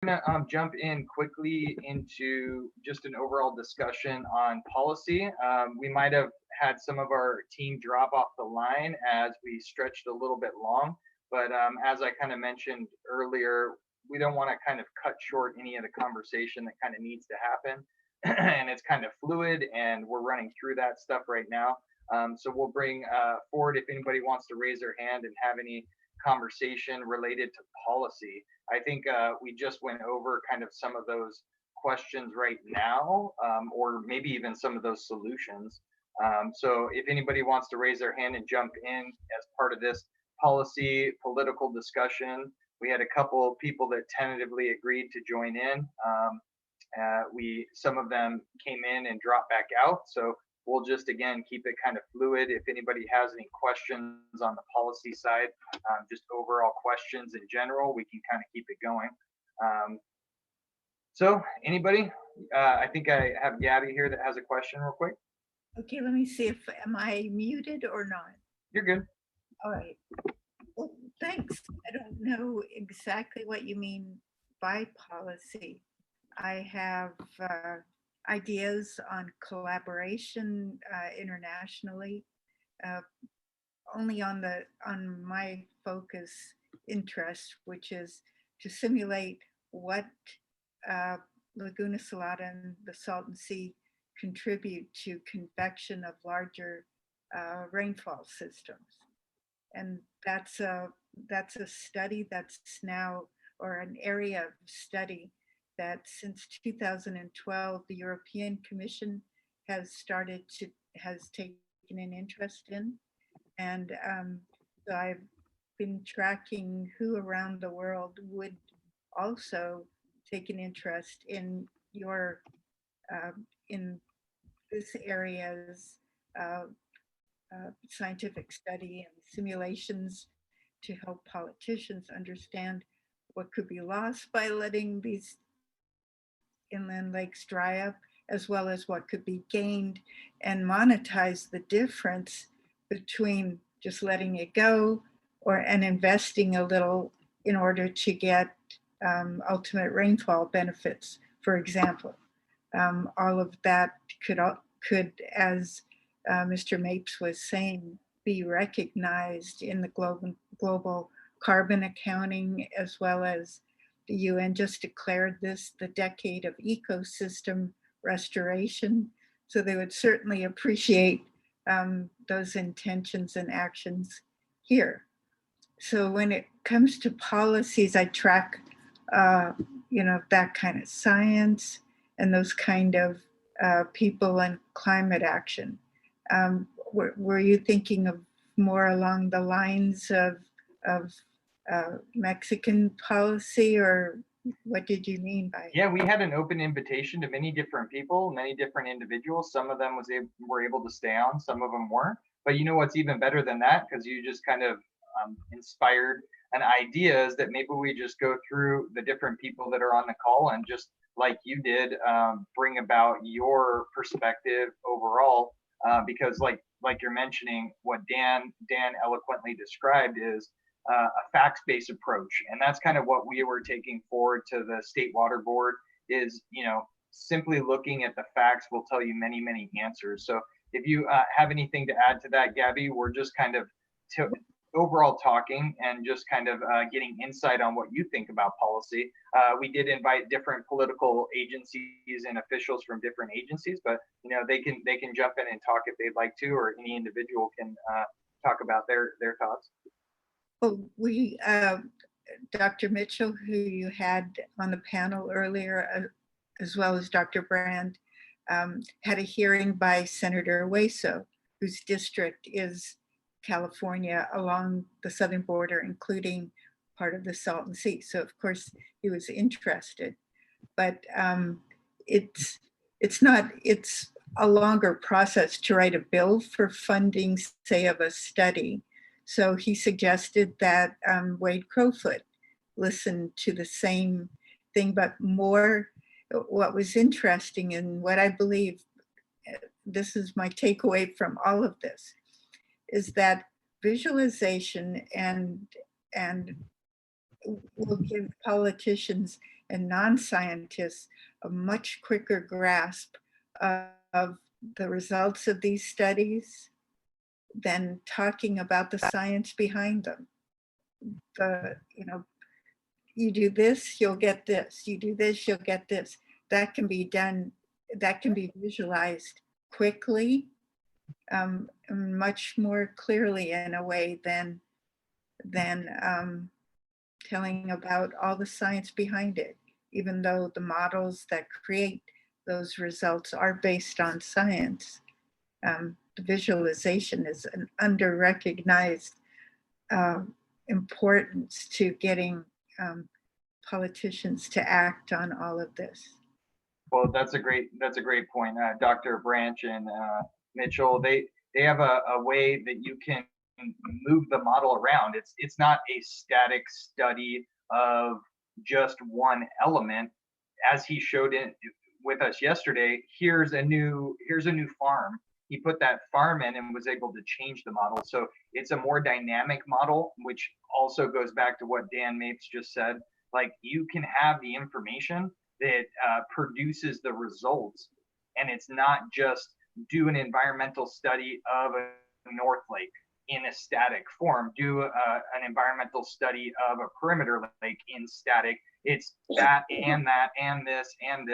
going to jump in quickly into just an overall discussion on policy. We might have had some of our team drop off the line as we stretched a little bit long, but as I kind of mentioned earlier, we don't want to kind of cut short any of the conversation that kind of needs to happen. And it's kind of fluid, and we're running through that stuff right now. So we'll bring forward if anybody wants to raise their hand and have any conversation related to policy. I think we just went over kind of some of those questions right now, or maybe even some of those solutions. So if anybody wants to raise their hand and jump in as part of this policy political discussion, we had a couple of people that tentatively agreed to join in. Some of them came in and dropped back out. So we'll just again keep it kind of fluid. If anybody has any questions on the policy side, just overall questions in general, we can kind of keep it going. So anybody? I think I have Gabby here that has a question real quick. Okay, let me see if am I muted or not. You're good. All right. Well, thanks. I don't know exactly what you mean by policy. I have ideas on collaboration internationally, only on my focus interest, which is to simulate what Laguna Salada and the Salton Sea contribute to convection of larger rainfall systems. And that's a study that's now, or an area of study that since 2012, the European Commission has taken an interest in. And so I've been tracking who around the world would also take an interest in in this area's scientific study and simulations to help politicians understand what could be lost by letting these inland lakes dry up, as well as what could be gained, and monetize the difference between just letting it go and investing a little in order to get ultimate rainfall benefits, for example. All of that could, as Mr. Mapes was saying, be recognized in the global carbon accounting, as well as the UN just declared this the decade of ecosystem restoration. So they would certainly appreciate those intentions and actions here. So when it comes to policies, I track, that kind of science and those kind of people and climate action. Were you thinking of more along the lines of Mexican policy, or what did you mean by? Yeah, we had an open invitation to many different people, many different individuals. Some of them were able to stay on, some of them weren't. But you know what's even better than that? Because you just kind of inspired an idea is that maybe we just go through the different people that are on the call and just like you did, bring about your perspective overall. Because like you're mentioning, what Dan eloquently described is a facts-based approach, and that's kind of what we were taking forward to the State Water Board. Is simply looking at the facts will tell you many answers. So if you have anything to add to that, Gabby, we're just kind of overall talking and just kind of getting insight on what you think about policy. We did invite different political agencies and officials from different agencies, but they can jump in and talk if they'd like to, or any individual can talk about their thoughts. Well, we, Dr. Mitchell, who you had on the panel earlier, as well as Dr. Brand, had a hearing by Senator Hueso, whose district is California along the southern border, including part of the Salton Sea. So of course he was interested, but it's a longer process to write a bill for funding, say, of a study. So he suggested that Wade Crowfoot listen to the same thing, but more. What was interesting, and what I believe, this is my takeaway from all of this, is that visualization and will give politicians and non-scientists a much quicker grasp of the results of these studies than talking about the science behind them. You do this, you'll get this. You do this, you'll get this. That can be done, that can be visualized quickly, much more clearly in a way than telling about all the science behind it, even though the models that create those results are based on science. The visualization is an under-recognized importance to getting politicians to act on all of this. Well, that's a great point. Dr. Branch and Mitchell, they have a way that you can move the model around. It's not a static study of just one element. As he showed it with us yesterday, here's a new farm. He put that farm in and was able to change the model. So it's a more dynamic model, which also goes back to what Dan Mapes just said. Like, you can have the information that produces the results, and it's not just do an environmental study of a North Lake in a static form, do an environmental study of a perimeter lake in static. It's that and that and this, and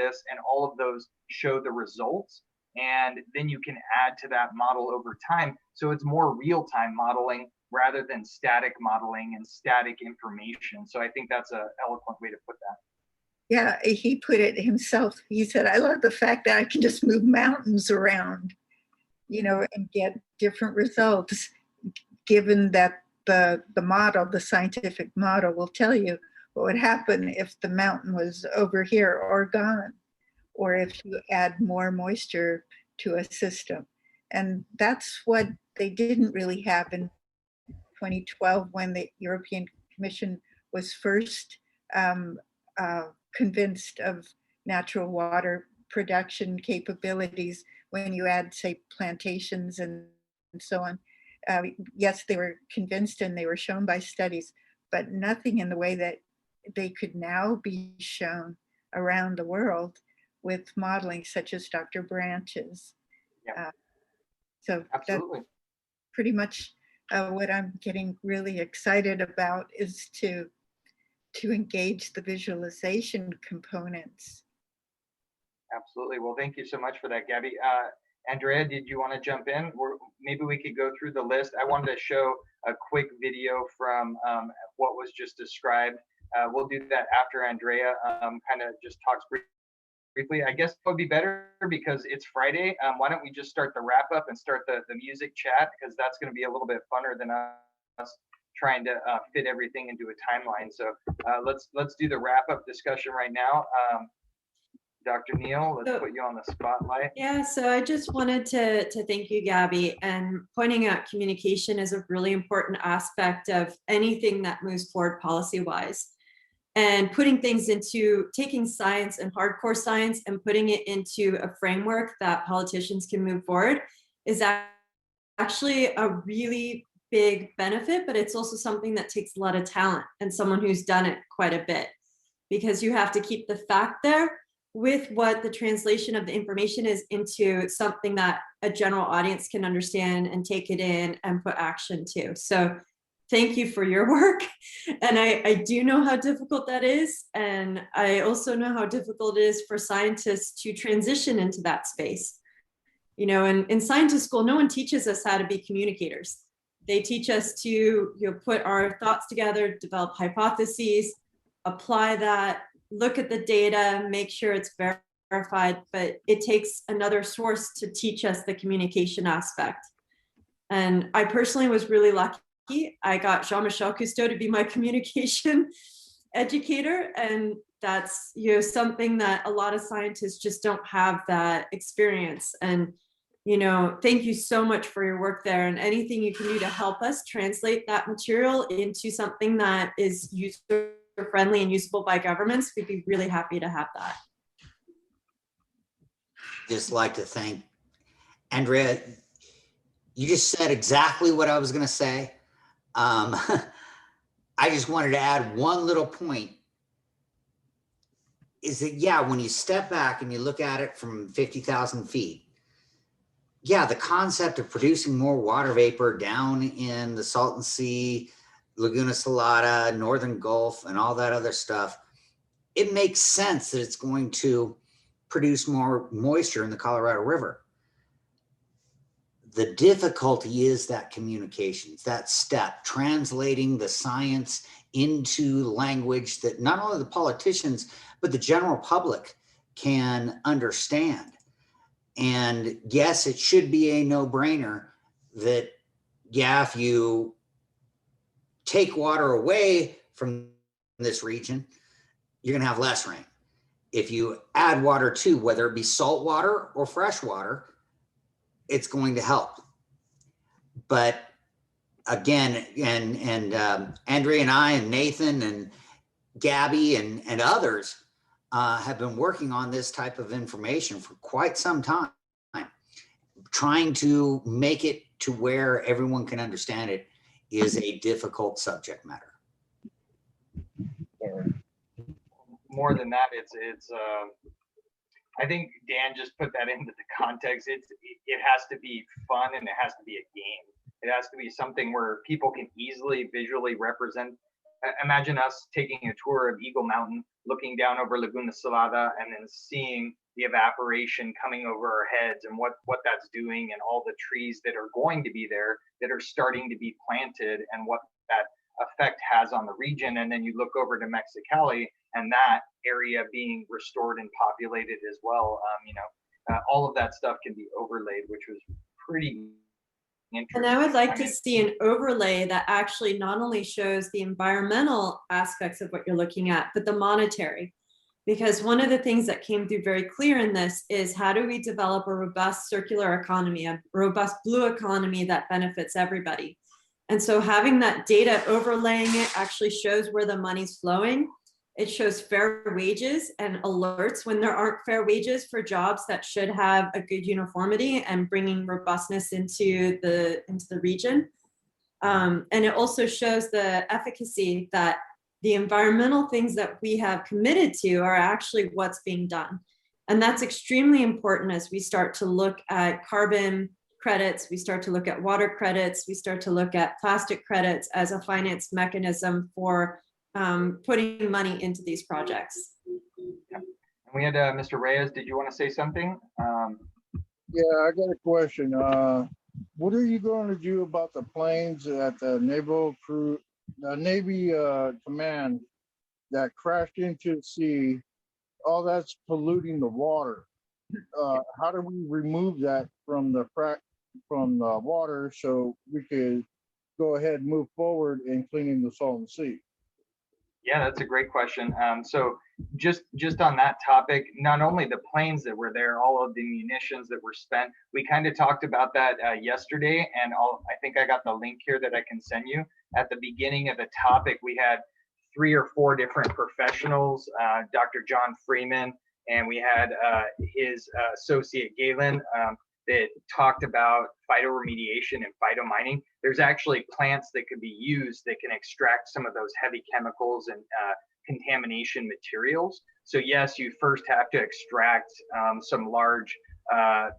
all of those show the results. And then you can add to that model over time. So it's more real-time modeling rather than static modeling and static information. So I think that's an eloquent way to put that. Yeah, he put it himself. He said, I love the fact that I can just move mountains around, and get different results, given that the model, the scientific model, will tell you what would happen if the mountain was over here or gone, or if you add more moisture to a system. And that's what they didn't really have in 2012 when the European Commission was first convinced of natural water production capabilities when you add, say, plantations and so on. Yes, they were convinced and they were shown by studies, but nothing in the way that they could now be shown around the world with modeling such as Dr. Branch's. Yeah. So absolutely. That's pretty much what I'm getting really excited about, is to engage the visualization components. Absolutely. Well, thank you so much for that, Gabby. Andrea, did you want to jump in? Maybe we could go through the list. I wanted to show a quick video from what was just described. We'll do that after Andrea kind of just talks briefly. I guess it would be better because it's Friday. Why don't we just start the wrap up and start the music chat, because that's going to be a little bit funner than us trying to fit everything into a timeline. So let's do the wrap up discussion right now. Dr. Neal, let's put you on the spotlight. Yeah, so I just wanted to thank you, Gabby, and pointing out communication is a really important aspect of anything that moves forward policy-wise. And putting things into, taking science and hardcore science and putting it into a framework that politicians can move forward is actually a really big benefit, but it's also something that takes a lot of talent and someone who's done it quite a bit, because you have to keep the fact there with what the translation of the information is into something that a general audience can understand and take it in and put action to. So thank you for your work. And I do know how difficult that is. And I also know how difficult it is for scientists to transition into that space. In scientist school, no one teaches us how to be communicators. They teach us to put our thoughts together, develop hypotheses, apply that, look at the data, make sure it's verified, but it takes another source to teach us the communication aspect. And I personally was really lucky. I got Jean-Michel Cousteau to be my communication educator. And that's something that a lot of scientists just don't have that experience. And thank you so much for your work there, and anything you can do to help us translate that material into something that is user-friendly and usable by governments, we'd be really happy to have that. Just like to thank Andrea. You just said exactly what I was going to say. I just wanted to add one little point. is that, yeah, when you step back and you look at it from 50,000 feet, yeah, the concept of producing more water vapor down in the Salton Sea, Laguna Salada, Northern Gulf, and all that other stuff, it makes sense that it's going to produce more moisture in the Colorado River. The difficulty is that communications, that step, translating the science into language that not only the politicians, but the general public can understand. And yes, it should be a no-brainer that, yeah, if you take water away from this region, you're going to have less rain. If you add water to, whether it be salt water or fresh water, it's going to help. But again, and Andrea and I and Nathan and Gabby and others have been working on this type of information for quite some time, trying to make it to where everyone can understand it is a difficult subject matter. More than that, it's I think Dan just put that into the context. It has to be fun and it has to be a game. It has to be something where people can easily visually represent. Imagine us taking a tour of Eagle Mountain, looking down over Laguna Salada, and then seeing the evaporation coming over our heads and what that's doing, and all the trees that are going to be there that are starting to be planted, and what that effect has on the region. And then you look over to Mexicali and that area being restored and populated as well. All of that stuff can be overlaid, which was pretty interesting. And I would like to see an overlay that actually not only shows the environmental aspects of what you're looking at, but the monetary. Because one of the things that came through very clear in this is, how do we develop a robust circular economy, a robust blue economy that benefits everybody? And so having that data overlaying it actually shows where the money's flowing. It shows fair wages and alerts when there aren't fair wages for jobs that should have a good uniformity and bringing robustness into the region. And it also shows the efficacy that the environmental things that we have committed to are actually what's being done. And that's extremely important as we start to look at carbon credits, we start to look at water credits, we start to look at plastic credits as a finance mechanism for putting money into these projects. And we had Mr. Reyes. Did you want to say something? Yeah, I got a question. What are you going to do about the planes at the Navy command that crashed into the sea? All that's polluting the water. How do we remove that from the water so we could go ahead and move forward in cleaning the Salton Sea? Yeah, that's a great question. So just on that topic, not only the planes that were there, all of the munitions that were spent, we kind of talked about that yesterday, and I think I got the link here that I can send you. At the beginning of the topic, we had 3 or 4 different professionals, Dr. John Freeman, and we had his associate Galen, that talked about phytoremediation and phytomining. There's actually plants that could be used that can extract some of those heavy chemicals and contamination materials. So yes, you first have to extract some large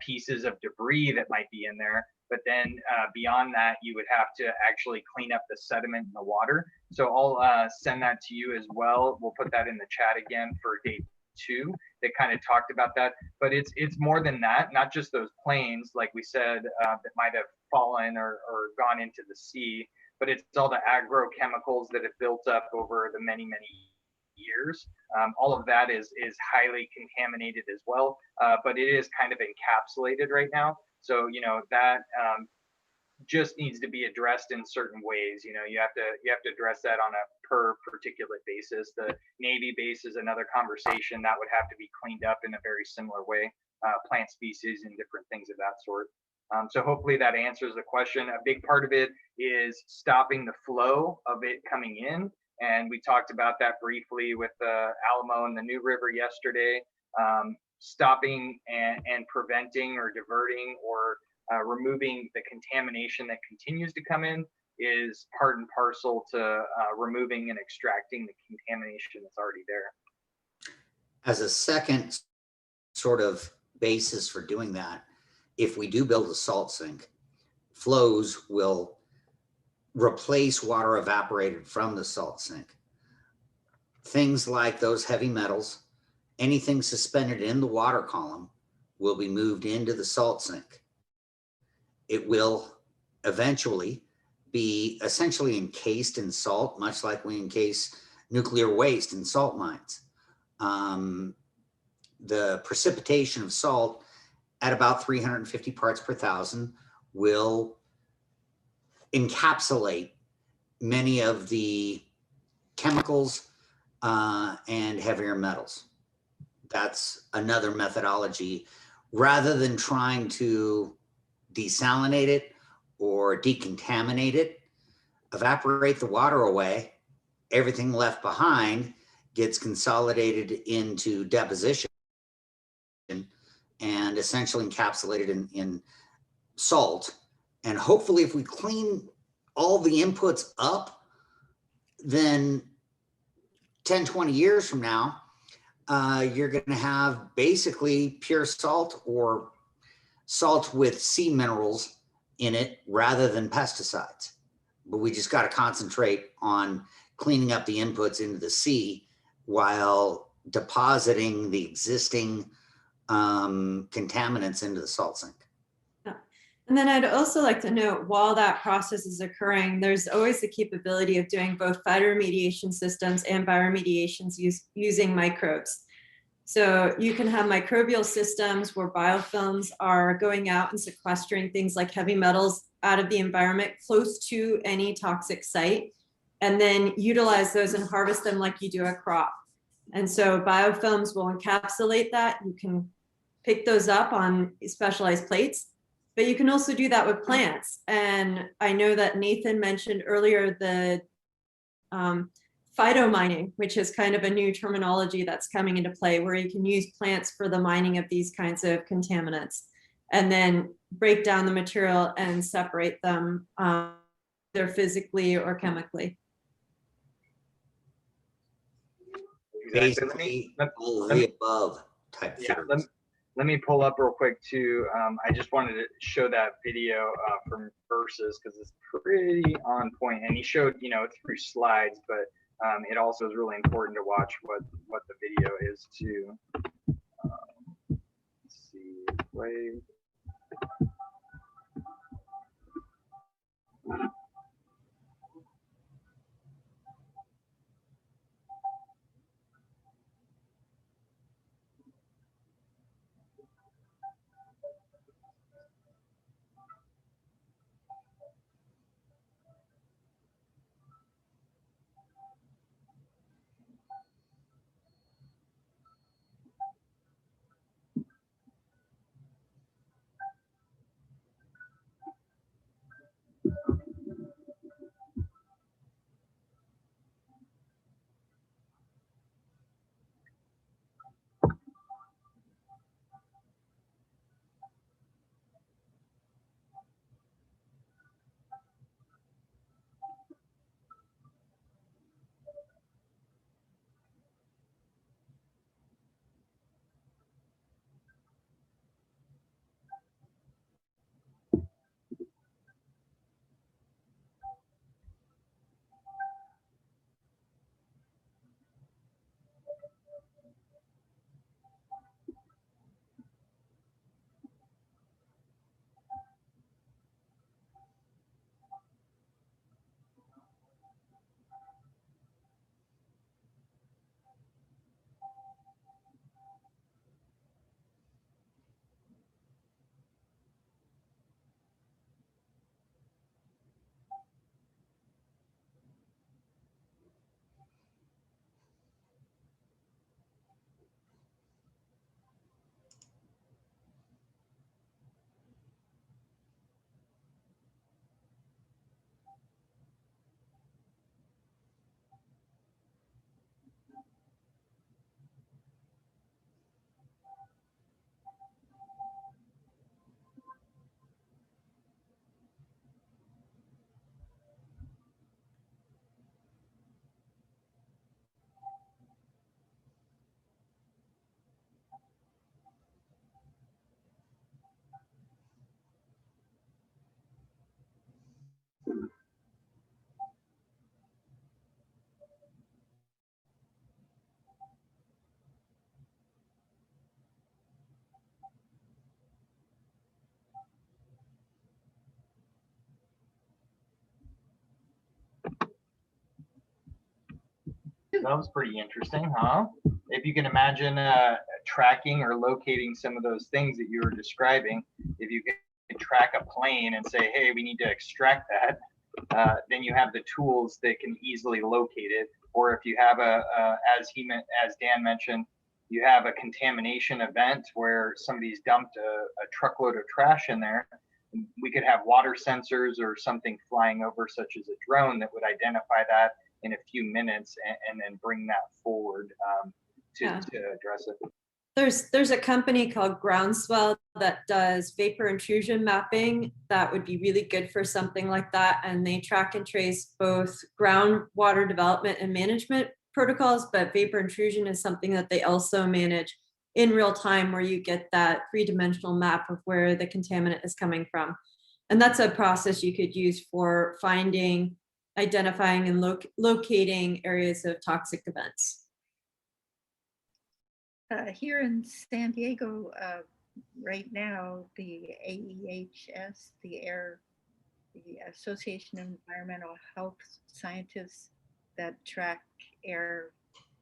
pieces of debris that might be in there, but then beyond that, you would have to actually clean up the sediment in the water. So I'll send that to you as well. We'll put that in the chat again for day 2 that kind of talked about that. But it's more than that, not just those planes, like we said, that might have fallen or gone into the sea, but it's all the agrochemicals that have built up over the many years. All of that is highly contaminated as well, but it is kind of encapsulated right now. So that just needs to be addressed in certain ways. You have to address that on a per particulate basis. The Navy base is another conversation that would have to be cleaned up in a very similar way, plant species and different things of that sort. So hopefully that answers the question. A big part of it is stopping the flow of it coming in. And we talked about that briefly with Alamo and the New River yesterday. Stopping and preventing or diverting or removing the contamination that continues to come in is part and parcel to removing and extracting the contamination that's already there. As a second sort of basis for doing that, if we do build a salt sink, flows will replace water evaporated from the salt sink. Things like those heavy metals, anything suspended in the water column will be moved into the salt sink. It will eventually be essentially encased in salt, much like we encase nuclear waste in salt mines. The precipitation of salt at about 350 parts per thousand will encapsulate many of the chemicals and heavier metals. That's another methodology. Rather than trying to desalinate it or decontaminate it, evaporate the water away, everything left behind gets consolidated into deposition and essentially encapsulated in salt. And hopefully if we clean all the inputs up, then 10, 20 years from now, you're going to have basically pure salt or salt with sea minerals in it rather than pesticides. But we just got to concentrate on cleaning up the inputs into the sea while depositing the existing contaminants into the salt sink. Yeah. And then I'd also like to note, while that process is occurring, there's always the capability of doing both phytoremediation systems and bioremediations using microbes. So you can have microbial systems where biofilms are going out and sequestering things like heavy metals out of the environment close to any toxic site, and then utilize those and harvest them like you do a crop. And so biofilms will encapsulate that. You can pick those up on specialized plates, but you can also do that with plants. And I know that Nathan mentioned earlier the phytomining, which is kind of a new terminology that's coming into play, where you can use plants for the mining of these kinds of contaminants and then break down the material and separate them either physically or chemically. Basically, all of the above type theories. Let me pull up real quick too. I just wanted to show that video from Versus because it's pretty on point, and he showed, you know, through slides, but it also is really important to watch what the video is too. Let's see, play. That was pretty interesting, huh? If you can imagine tracking or locating some of those things that you were describing, if you can track a plane and say, hey, we need to extract that, then you have the tools that can easily locate it. Or if you have as Dan mentioned, you have a contamination event where somebody's dumped a truckload of trash in there, we could have water sensors or something flying over, such as a drone, that would identify that in a few minutes and then bring that forward to address it. There's a company called Groundswell that does vapor intrusion mapping that would be really good for something like that. And they track and trace both groundwater development and management protocols, but vapor intrusion is something that they also manage in real time, where you get that three-dimensional map of where the contaminant is coming from. And that's a process you could use for finding, identifying, and locating areas of toxic events. Here in San Diego, right now, the AEHS, the Association of Environmental Health Scientists that track air,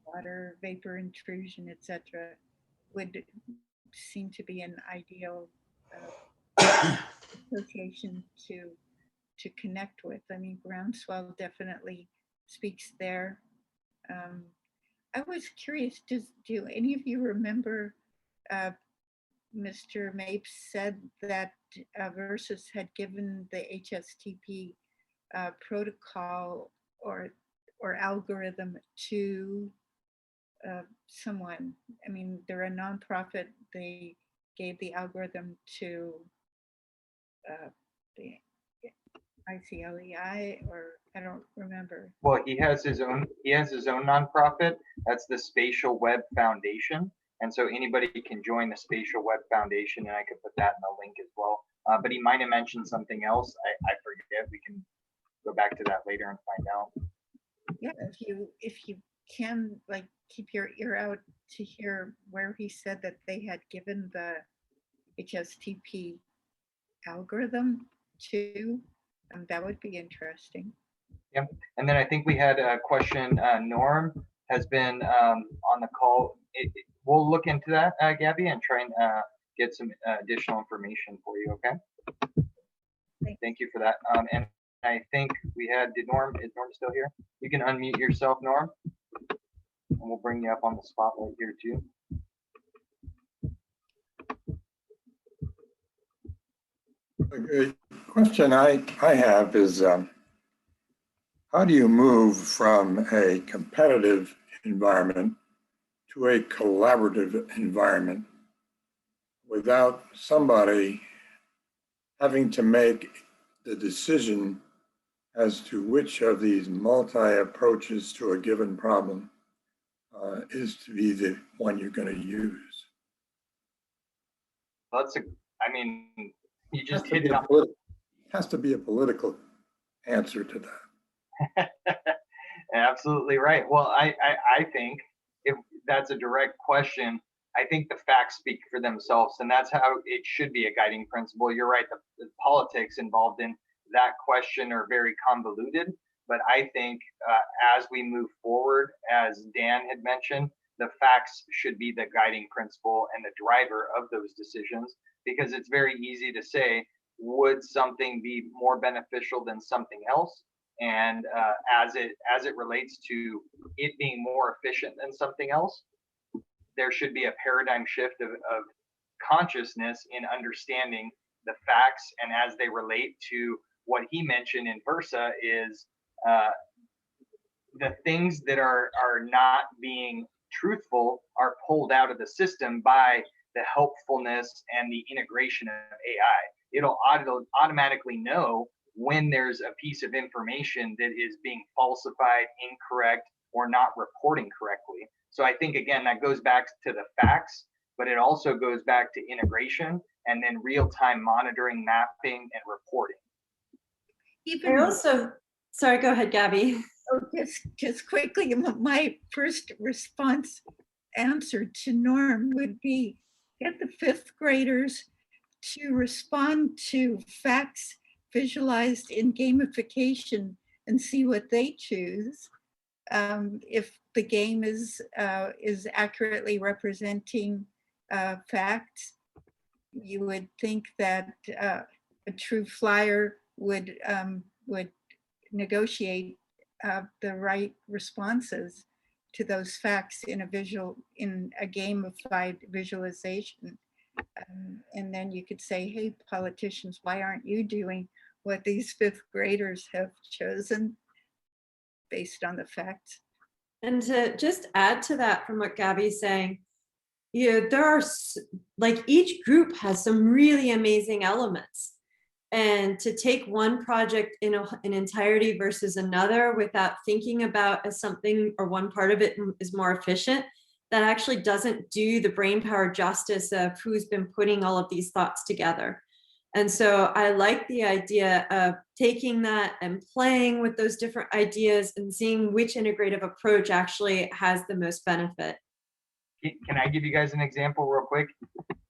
water, vapor intrusion, etc., would seem to be an ideal association to connect with. I mean, Groundswell definitely speaks there. I was curious, do any of you remember Mr. Mapes said that Versus had given the HSTP protocol or algorithm to someone? I mean, they're a nonprofit. They gave the algorithm to the ICLEI, or I don't remember. Well, he has his own nonprofit. That's the Spatial Web Foundation. And so anybody can join the Spatial Web Foundation, and I could put that in the link as well. But he might have mentioned something else. I forget. We can go back to that later and find out. Yeah, if you can, like, keep your ear out to hear where he said that they had given the HSTP algorithm to, that would be interesting. Yeah, and then I think we had a question. Norm has been on the call. We'll look into that, Gabby, and try and get some additional information for you. Okay. Thank you for that. And I think we had. Is Norm still here? You can unmute yourself, Norm, and we'll bring you up on the spotlight here too. A question I have is, how do you move from a competitive environment to a collaborative environment without somebody having to make the decision as to which of these multi-approaches to a given problem is to be the one you're going to use? I mean, you just hit it on. Has to be a political answer to that. Absolutely right. Well, I think if that's a direct question, I think the facts speak for themselves, and that's how it should be a guiding principle. You're right. The politics involved in that question are very convoluted, but I think as we move forward, as Dan had mentioned, the facts should be the guiding principle and the driver of those decisions, because it's very easy to say, would something be more beneficial than something else? And as it relates to it being more efficient than something else, there should be a paradigm shift of consciousness in understanding the facts, and as they relate to what he mentioned in Versa is the things that are not being truthful are pulled out of the system by the helpfulness and the integration of AI. It'll automatically know when there's a piece of information that is being falsified, incorrect, or not reporting correctly. So I think, again, that goes back to the facts, but it also goes back to integration and then real-time monitoring, mapping, and reporting. Sorry, go ahead, Gabby. Oh, just quickly, my first answer to Norm would be get the fifth graders to respond to facts visualized in gamification and see what they choose. if the game is accurately representing facts, you would think that a true flyer would negotiate the right responses to those facts in a gamified visualization. And then you could say, hey, politicians, why aren't you doing what these fifth graders have chosen based on the facts? And to just add to that from what Gabby's saying, there are, like, each group has some really amazing elements. And to take one project in an entirety versus another without thinking about as something or one part of it is more efficient, that actually doesn't do the brain power justice of who's been putting all of these thoughts together. And so I like the idea of taking that and playing with those different ideas and seeing which integrative approach actually has the most benefit. Can I give you guys an example real quick?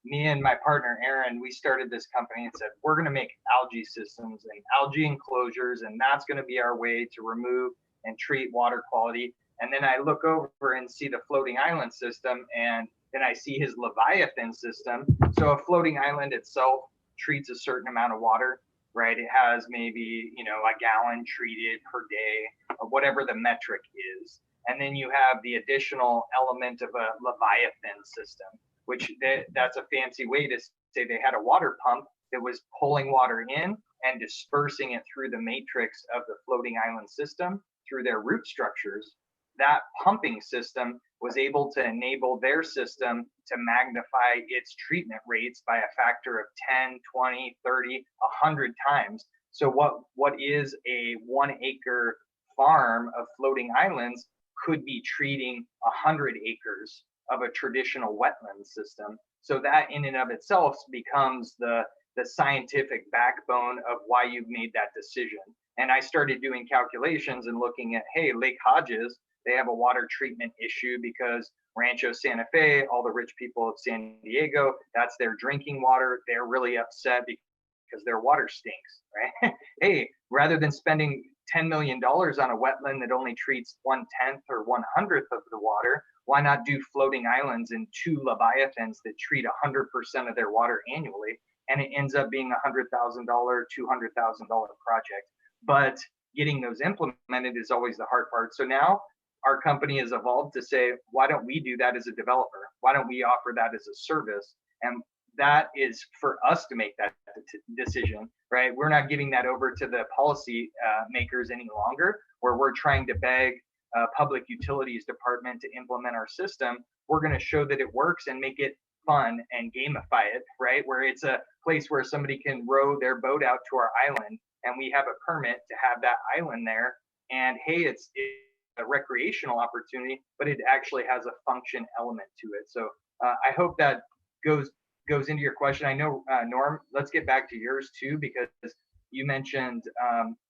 Me and my partner, Aaron, we started this company and said, we're going to make algae systems and algae enclosures, and that's going to be our way to remove and treat water quality. And then I look over and see the floating island system, and then I see his Leviathan system. So a floating island itself treats a certain amount of water, right? It has maybe, a gallon treated per day, or whatever the metric is. And then you have the additional element of a Leviathan system, which that's a fancy way to say they had a water pump that was pulling water in and dispersing it through the matrix of the floating island system through their root structures. That pumping system was able to enable their system to magnify its treatment rates by a factor of 10, 20, 30, 100 times. So what is a 1 acre farm of floating islands could be treating 100 acres of a traditional wetland system. So that in and of itself becomes the scientific backbone of why you've made that decision. And I started doing calculations and looking at, hey, Lake Hodges, they have a water treatment issue because Rancho Santa Fe, all the rich people of San Diego, that's their drinking water. They're really upset because their water stinks, right? Hey, rather than spending $10 million on a wetland that only treats 1/10 or 1/100th of the water, why not do floating islands in 2 Leviathans that treat 100% of their water annually? And it ends up being a $100,000, $200,000 project. But getting those implemented is always the hard part. So now our company has evolved to say, why don't we do that as a developer? Why don't we offer that as a service? And that is for us to make that decision, right? We're not giving that over to the policy makers any longer, where we're trying to beg public utilities department to implement our system. We're going to show that it works and make it fun and gamify it, right? Where it's a place where somebody can row their boat out to our island, and we have a permit to have that island there. And hey, it's a recreational opportunity, but it actually has a function element to it. So I hope that goes into your question. I know, Norm, let's get back to yours too, because you mentioned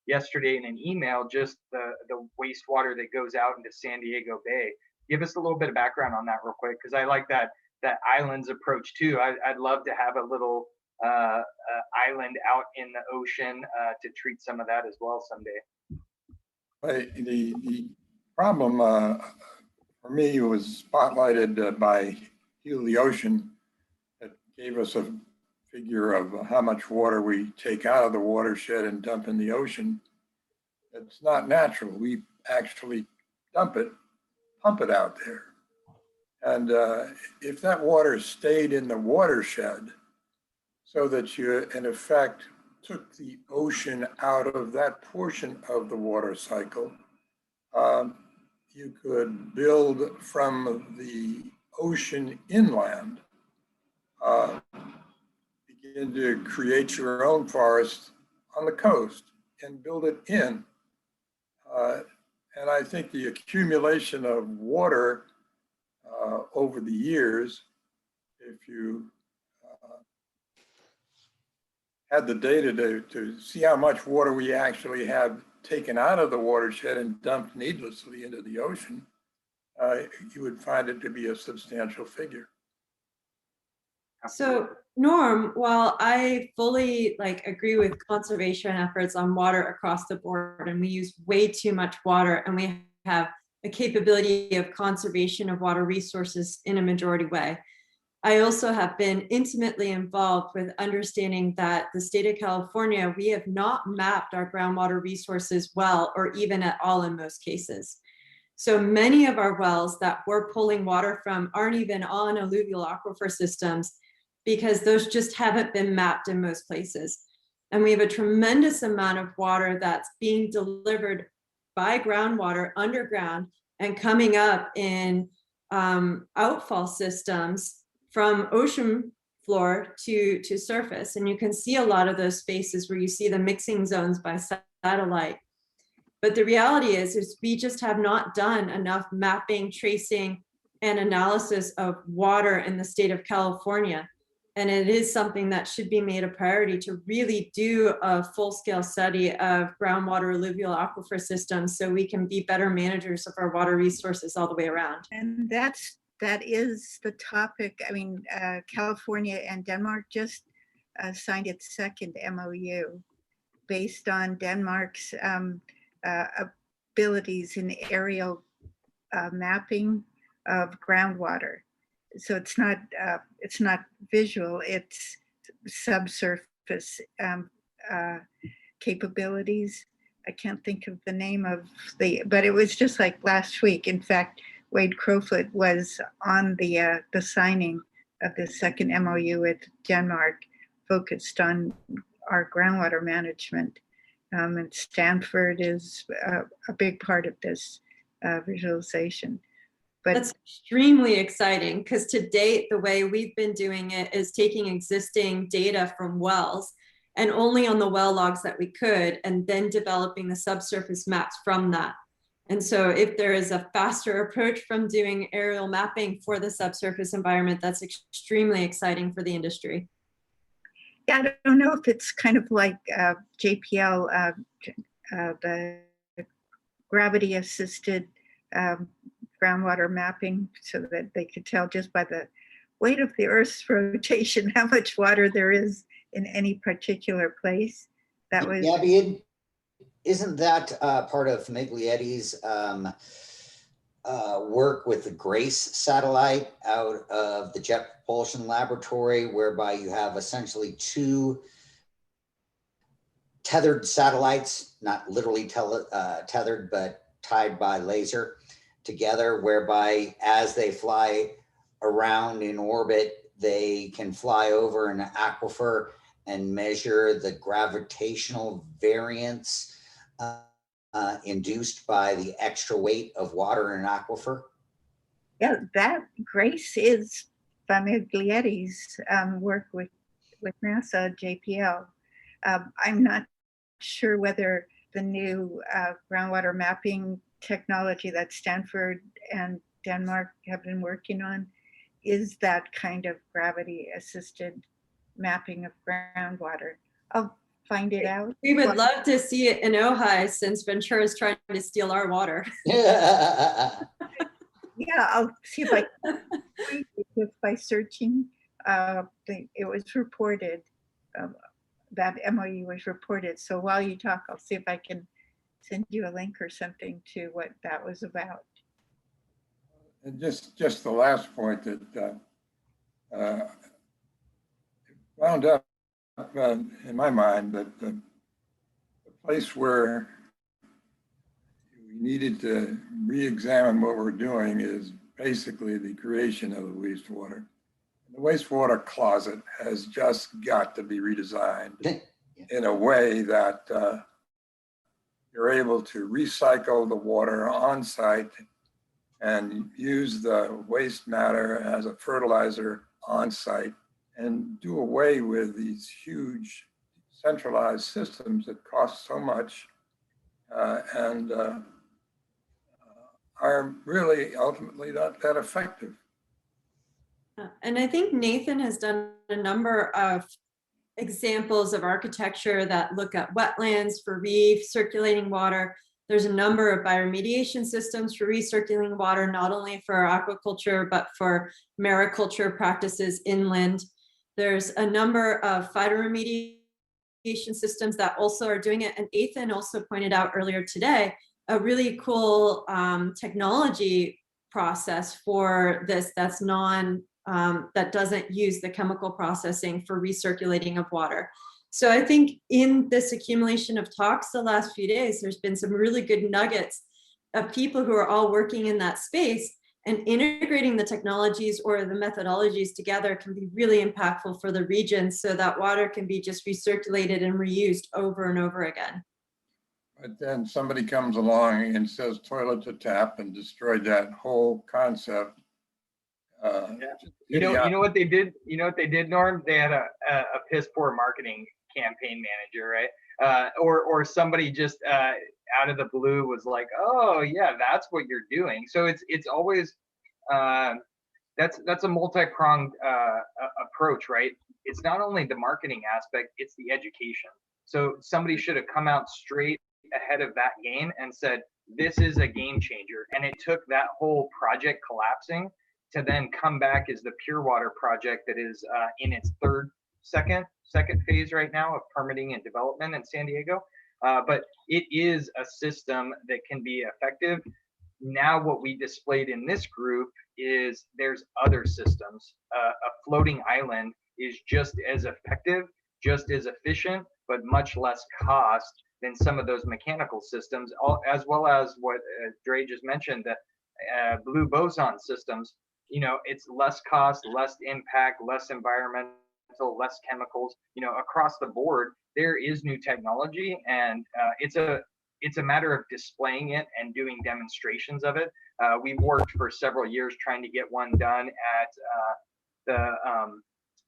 yesterday in an email just the wastewater that goes out into San Diego Bay. Give us a little bit of background on that real quick, because I like that islands approach too. I'd love to have a little island out in the ocean to treat some of that as well someday. The problem for me was spotlighted by Heal the Ocean, that gave us a figure of how much water we take out of the watershed and dump in the ocean. It's not natural. We actually pump it out there. And if that water stayed in the watershed, so that you, in effect, took the ocean out of that portion of the water cycle, you could build from the ocean inland, begin to create your own forest on the coast and build it in. And I think the accumulation of water over the years, if you had the data to see how much water we actually have taken out of the watershed and dumped needlessly into the ocean, you would find it to be a substantial figure. So Norm, while I fully agree with conservation efforts on water across the board, and we use way too much water, and we have a capability of conservation of water resources in a majority way. I also have been intimately involved with understanding that the state of California, we have not mapped our groundwater resources well, or even at all in most cases. So many of our wells that we're pulling water from aren't even on alluvial aquifer systems because those just haven't been mapped in most places. And we have a tremendous amount of water that's being delivered by groundwater underground and coming up in outfall systems from ocean floor to surface. And you can see a lot of those spaces where you see the mixing zones by satellite. But the reality is we just have not done enough mapping, tracing, and analysis of water in the state of California. And it is something that should be made a priority to really do a full-scale study of groundwater alluvial aquifer systems so we can be better managers of our water resources all the way around. And that is the topic. I mean, California and Denmark just signed its second MOU based on Denmark's abilities in aerial mapping of groundwater. So it's not visual, it's subsurface capabilities. I can't think of the name of but it was just like last week. In fact, Wade Crowfoot was on the signing of the second MOU with Denmark, focused on our groundwater management. And Stanford is a big part of this visualization. But that's extremely exciting because to date, the way we've been doing it is taking existing data from wells and only on the well logs that we could, and then developing the subsurface maps from that. And so if there is a faster approach from doing aerial mapping for the subsurface environment, that's extremely exciting for the industry. Yeah, I don't know if it's kind of like JPL, the gravity assisted groundwater mapping, so that they could tell just by the weight of the Earth's rotation how much water there is in any particular place. That was Gabby, isn't that part of Miglietti's work with the GRACE satellite out of the Jet Propulsion Laboratory, whereby you have essentially two tethered satellites, not literally tethered, but tied by laser together, whereby as they fly around in orbit, they can fly over an aquifer and measure the gravitational variance induced by the extra weight of water in an aquifer? Yeah, that GRACE is Miglietti's work with NASA JPL. I'm not sure whether the new groundwater mapping technology that Stanford and Denmark have been working on is that kind of gravity assisted mapping of groundwater. I'll find it out. We would love to see it in Ojai since Ventura is trying to steal our water. Yeah, I'll see if I can find it just by searching. It was reported, that MOU was reported. So while you talk, I'll see if I can send you a link or something to what that was about. And just the last point that wound up in my mind that the place where we needed to re-examine what we're doing is basically the creation of the wastewater. The wastewater closet has just got to be redesigned in a way that you're able to recycle the water on site and use the waste matter as a fertilizer on site and do away with these huge centralized systems that cost so much and are really ultimately not that effective. And I think Nathan has done a number of examples of architecture that look at wetlands for recirculating water. There's a number of bioremediation systems for recirculating water, not only for aquaculture, but for mariculture practices inland. There's a number of phytoremediation systems that also are doing it. And Ethan also pointed out earlier today a really cool technology process for this that's that doesn't use the chemical processing for recirculating of water. So I think in this accumulation of talks the last few days, there's been some really good nuggets of people who are all working in that space, and integrating the technologies or the methodologies together can be really impactful for the region, so that water can be just recirculated and reused over and over again. But then somebody comes along and says toilet to tap and destroyed that whole concept. Yeah. You know what they did? You know what they did, Norm? They had a piss poor marketing campaign manager, right? Or somebody just out of the blue was like, oh yeah, that's what you're doing. So it's always that's a multi-pronged approach, right? It's not only the marketing aspect, it's the education. So somebody should have come out straight ahead of that game and said, this is a game changer. And it took that whole project collapsing to then come back as the Pure Water project that is in its second phase right now of permitting and development in San Diego. But it is a system that can be effective. Now what we displayed in this group is there's other systems. A floating island is just as effective, just as efficient, but much less cost than some of those mechanical systems, as well as what Dre just mentioned, the blue boson systems. You know, it's less cost, less impact, less environmental, less chemicals. You know, across the board, there is new technology, and it's a matter of displaying it and doing demonstrations of it. We've worked for several years trying to get one done at the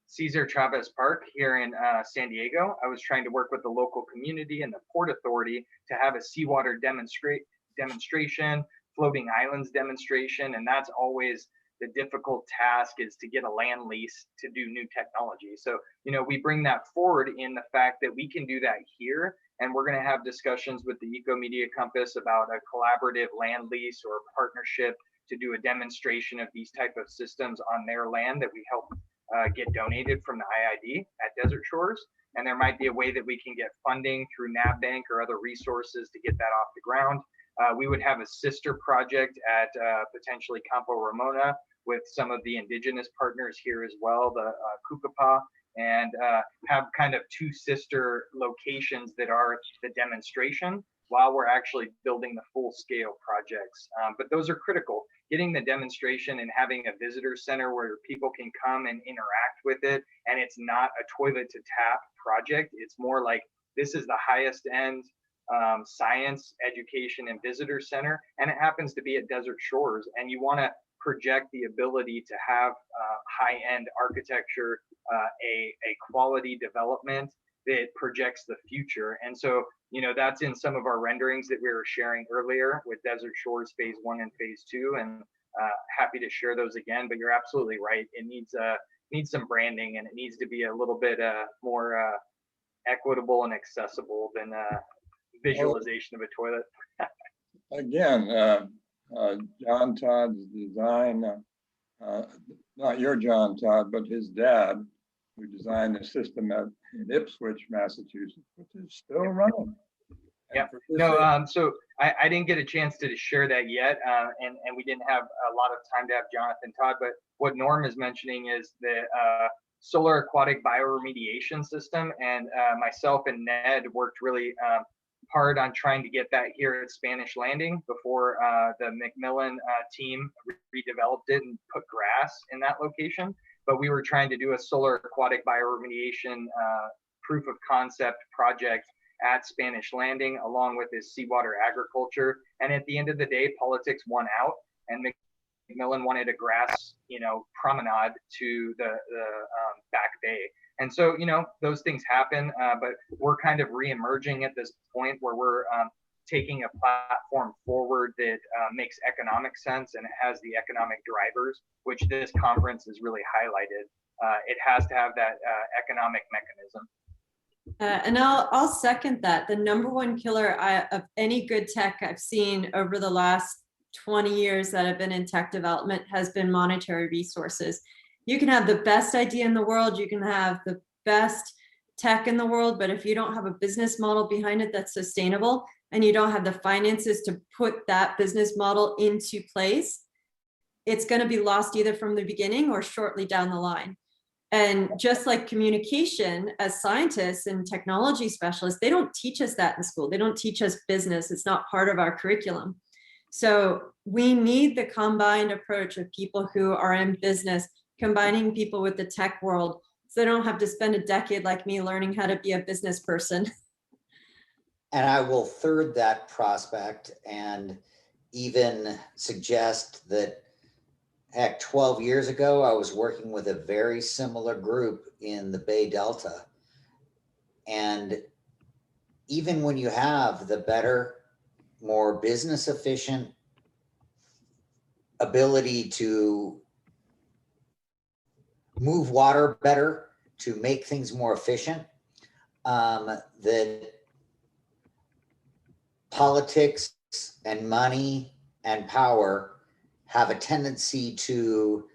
Cesar Chavez Park here in San Diego. I was trying to work with the local community and the Port Authority to have a seawater demonstration, floating islands demonstration, and that's always the difficult task, is to get a land lease to do new technology. So, you know, we bring that forward in the fact that we can do that here, and we're going to have discussions with the Eco Media Compass about a collaborative land lease or partnership to do a demonstration of these type of systems on their land that we help get donated from the IID at Desert Shores. And there might be a way that we can get funding through NAB Bank or other resources to get that off the ground. We would have a sister project at potentially Campo Ramona with some of the indigenous partners here as well, the Kukapa, and have kind of two sister locations that are the demonstration while we're actually building the full scale projects. But those are critical. Getting the demonstration and having a visitor center where people can come and interact with it, and it's not a toilet to tap project. It's more like, this is the highest end science, education, and visitor center, and it happens to be at Desert Shores, and you want to project the ability to have high-end architecture, a quality development that projects the future. And so, you know, that's in some of our renderings that we were sharing earlier with Desert Shores Phase 1 and Phase 2, and happy to share those again. But you're absolutely right. It needs some branding, and it needs to be a little bit more equitable and accessible than visualization of a toilet. Again, John Todd's design, not your John Todd, but his dad, who designed the system in Ipswich, Massachusetts, which is still running. Yeah, no, so I didn't get a chance to share that yet, and we didn't have a lot of time to have Jonathan Todd, but what Norm is mentioning is the solar aquatic bioremediation system, and myself and Ned worked really hard on trying to get that here at Spanish Landing before the McMillan team redeveloped it and put grass in that location. But we were trying to do a solar aquatic bioremediation proof of concept project at Spanish Landing, along with this seawater agriculture. And at the end of the day, politics won out, and McMillan wanted a grass, you know, promenade to the back bay. And so, you know, those things happen, but we're kind of re-emerging at this point where we're taking a platform forward that makes economic sense, and it has the economic drivers, which this conference has really highlighted. It has to have that economic mechanism. And I'll second that. The number one killer of any good tech I've seen over the last 20 years that I've been in tech development has been monetary resources. You can have the best idea in the world, you can have the best tech in the world, but if you don't have a business model behind it that's sustainable, and you don't have the finances to put that business model into place, it's going to be lost either from the beginning or shortly down the line. And just like communication, as scientists and technology specialists, they don't teach us that in school. They don't teach us business. It's not part of our curriculum. So we need the combined approach of people who are in business, combining people with the tech world, so they don't have to spend a decade like me learning how to be a business person. And I will third that prospect and even suggest that, heck, 12 years ago, I was working with a very similar group in the Bay Delta. And even when you have the better, more business efficient ability to move water better, to make things more efficient, that politics and money and power have a tendency to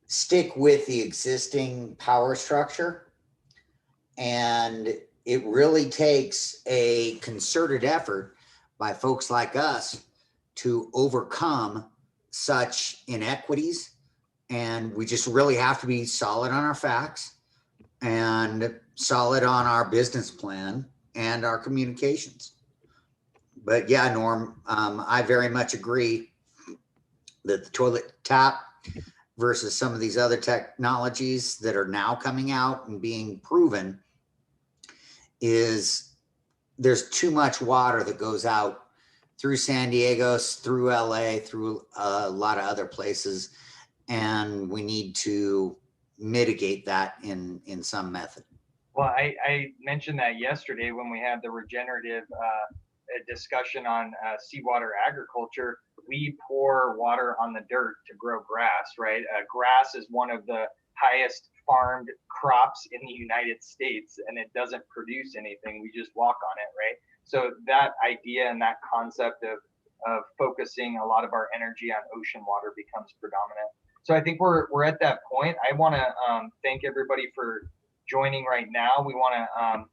stick with the existing power structure. And it really takes a concerted effort by folks like us to overcome such inequities. And we just really have to be solid on our facts and solid on our business plan and our communications. But yeah, Norm, I very much agree that the toilet tap versus some of these other technologies that are now coming out and being proven is there's too much water that goes out through San Diego, through LA, through a lot of other places. And we need to mitigate that in some method. Well, I mentioned that yesterday when we had the regenerative discussion on seawater agriculture. We pour water on the dirt to grow grass, right? Grass is one of the highest farmed crops in the United States, and it doesn't produce anything. We just walk on it, right? So that idea and that concept of focusing a lot of our energy on ocean water becomes predominant. So I think we're at that point. I want to thank everybody for joining right now. We want to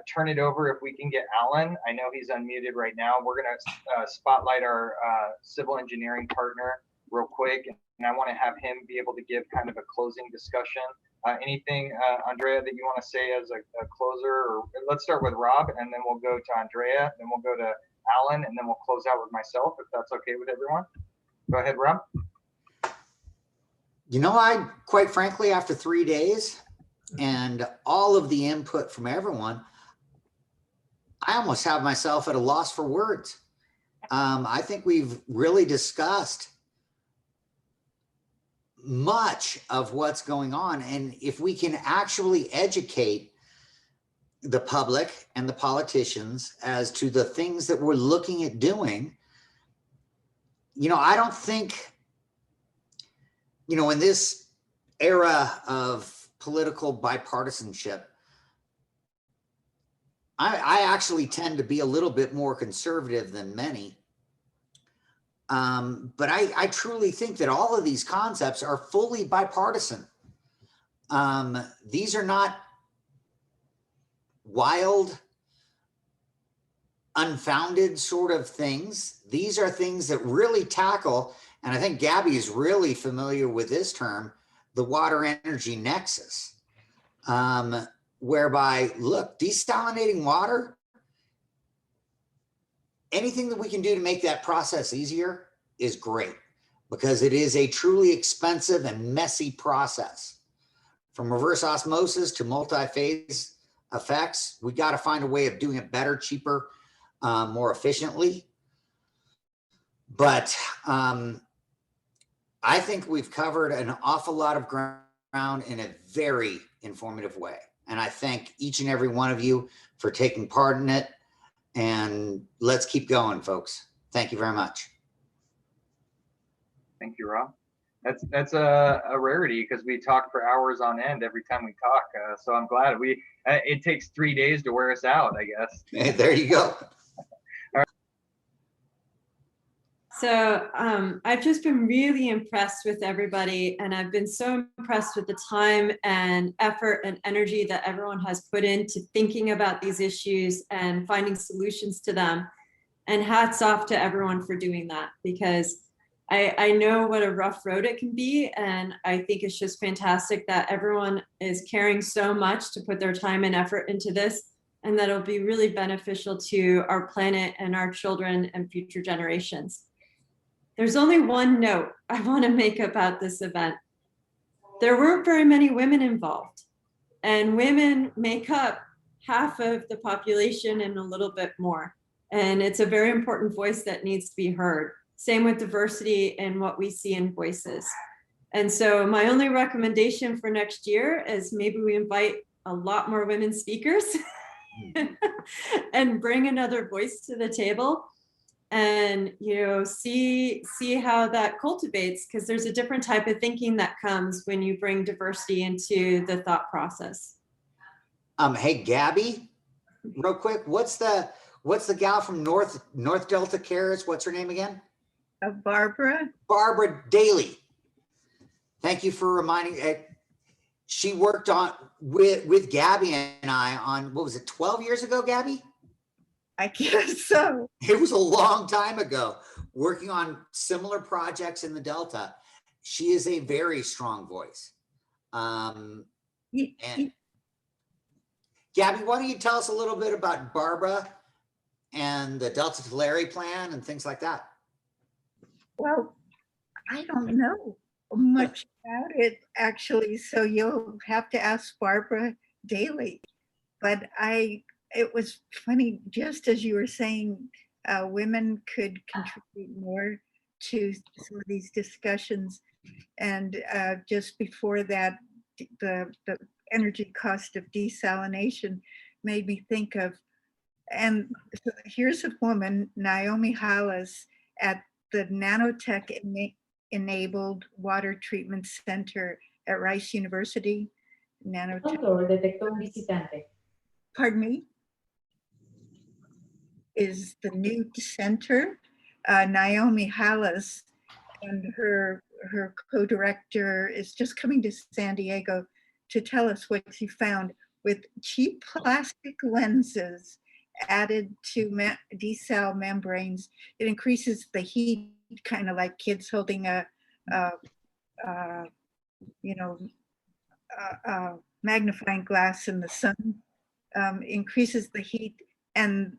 turn it over if we can get Alan. I know he's unmuted right now. We're going to spotlight our civil engineering partner real quick, and I want to have him be able to give kind of a closing discussion. Anything, Andrea, that you want to say as a closer? Or let's start with Rob, and then we'll go to Andrea, then we'll go to Alan, and then we'll close out with myself, if that's okay with everyone. Go ahead, Rob. You know, I quite frankly, after 3 days and all of the input from everyone, I almost have myself at a loss for words. I think we've really discussed much of what's going on. And if we can actually educate the public and the politicians as to the things that we're looking at doing, you know, I don't think, you know, in this era of political bipartisanship, I actually tend to be a little bit more conservative than many. But I truly think that all of these concepts are fully bipartisan. These are not wild, unfounded sort of things. These are things that really tackle, and I think Gabby is really familiar with this term, the water energy nexus, whereby, look, desalinating water, anything that we can do to make that process easier is great, because it is a truly expensive and messy process. From reverse osmosis to multi-phase effects, we got to find a way of doing it better, cheaper, more efficiently. But I think we've covered an awful lot of ground in a very informative way. And I thank each and every one of you for taking part in it. And let's keep going, folks. Thank you very much. Thank you, Rob. That's a rarity, because we talk for hours on end every time we talk. So I'm glad it takes 3 days to wear us out, I guess. Hey, there you go. So I've just been really impressed with everybody, and I've been so impressed with the time and effort and energy that everyone has put into thinking about these issues and finding solutions to them. And hats off to everyone for doing that, because I know what a rough road it can be. And I think it's just fantastic that everyone is caring so much to put their time and effort into this, and that it'll be really beneficial to our planet and our children and future generations. There's only one note I want to make about this event. There weren't very many women involved, and women make up half of the population and a little bit more. And it's a very important voice that needs to be heard. Same with diversity and what we see in voices. And so my only recommendation for next year is maybe we invite a lot more women speakers and bring another voice to the table, and see how that cultivates, because there's a different type of thinking that comes when you bring diversity into the thought process. Hey, Gabby, real quick, what's the gal from North Delta Cares? What's her name again? Barbara. Barbara Daly. Thank you for reminding. She worked on with Gabby and I on, what was it, 12 years ago, Gabby? I guess so. It was a long time ago, working on similar projects in the Delta. She is a very strong voice. And Gabby, why don't you tell us a little bit about Barbara and the Delta Tulare plan and things like that? Well, I don't know much about it, actually, so you'll have to ask Barbara Daly. But it was funny, just as you were saying, women could contribute more to some of these discussions. And just before that, the energy cost of desalination made me think of, and so here's a woman, Naomi Hollis, at the nanotech enabled water treatment center at Rice University. Nanotech. Pardon me? Is the new center. Naomi Hollis and her co-director is just coming to San Diego to tell us what she found with cheap plastic lenses added to desal membranes. It increases the heat, kind of like kids holding a magnifying glass in the sun. Increases the heat and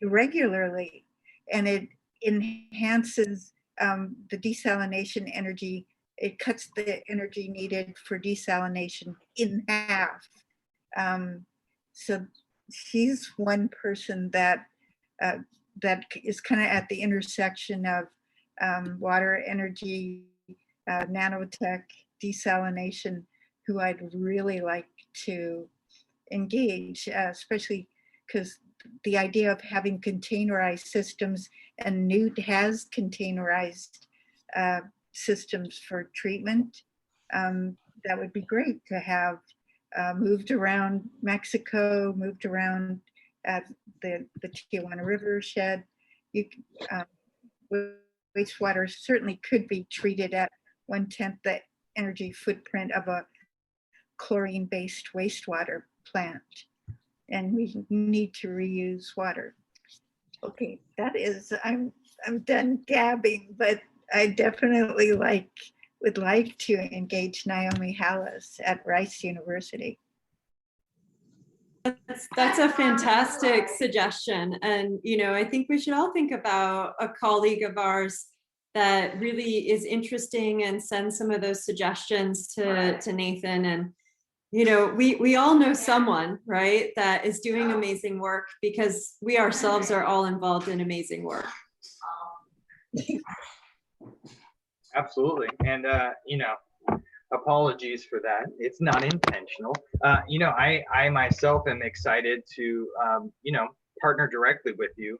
irregularly, and it enhances the desalination energy. It cuts the energy needed for desalination in half. So she's one person that is kind of at the intersection of water, energy, nanotech, desalination, who I'd really like to engage, especially because the idea of having containerized systems, and Newt has containerized systems for treatment. That would be great to have moved around Mexico, moved around the Tijuana River shed. Wastewater certainly could be treated at 1/10 the energy footprint of a chlorine-based wastewater plant. And we need to reuse water. Okay, that is, I'm done gabbing, but I definitely would like to engage Naomi Hollis at Rice University. That's a fantastic suggestion. And, I think we should all think about a colleague of ours that really is interesting and send some of those suggestions to Nathan. And, we all know someone, right, that is doing amazing work, because we ourselves are all involved in amazing work. Absolutely. And, apologies for that. It's not intentional. I myself am excited to, partner directly with you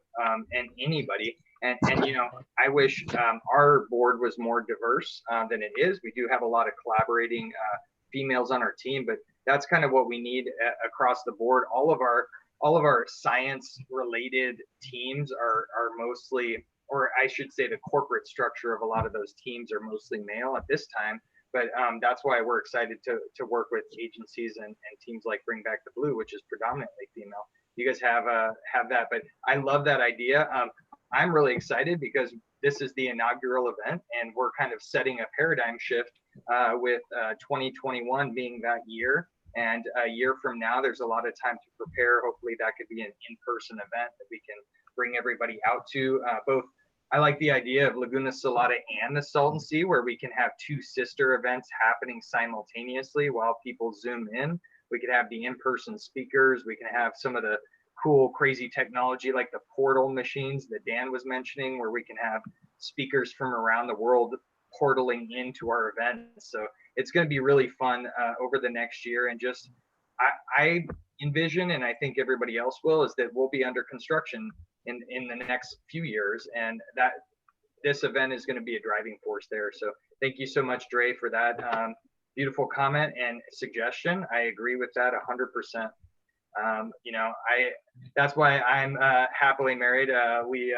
and anybody. And I wish our board was more diverse than it is. We do have a lot of collaborating females on our team, but that's kind of what we need across the board. All of our science related teams are mostly, or I should say the corporate structure of a lot of those teams are mostly male at this time. But that's why we're excited to work with agencies and teams like Bring Back the Blue, which is predominantly female. you guys have that. But I love that idea. I'm really excited because this is the inaugural event, and we're kind of setting a paradigm shift with 2021 being that year. And a year from now, there's a lot of time to prepare. Hopefully, that could be an in-person event that we can bring everybody out to. Both, I like the idea of Laguna Salada and the Salton Sea, where we can have two sister events happening simultaneously while people zoom in. We could have the in-person speakers. We can have some of the cool, crazy technology like the portal machines that Dan was mentioning, where we can have speakers from around the world portaling into our events. So it's going to be really fun over the next year. And just, I envision, and I think everybody else will, is that we'll be under construction in the next few years, and that this event is going to be a driving force there. So thank you so much, Dre, for that beautiful comment and suggestion. I agree with that 100%. You know, that's why I'm happily married. We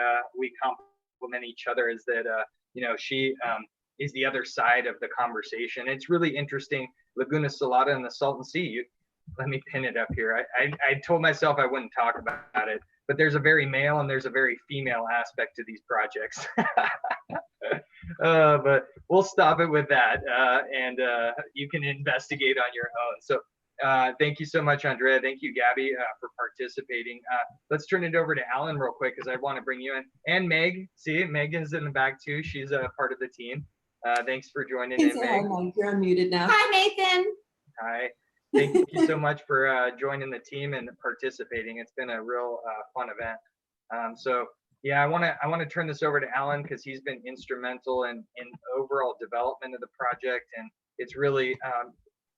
complement each other. Is that you know, she is the other side of the conversation. It's really interesting. Laguna Salada and the Salton Sea. Let me pin it up here. I told myself I wouldn't talk about it, but there's a very male and there's a very female aspect to these projects. But we'll stop it with that, and you can investigate on your own. So thank you so much, Andrea. Thank you, Gabby, for participating. Let's turn it over to Alan real quick, because I want to bring you in. And Meg, see, Megan's in the back too. She's a part of the team. Thanks for joining in, Meg. Hi, you're unmuted now. Hi, Nathan. Hi. Thank you so much for joining the team and participating. It's been a real fun event. So yeah, I want to turn this over to Alan, because he's been instrumental in overall development of the project, and it's really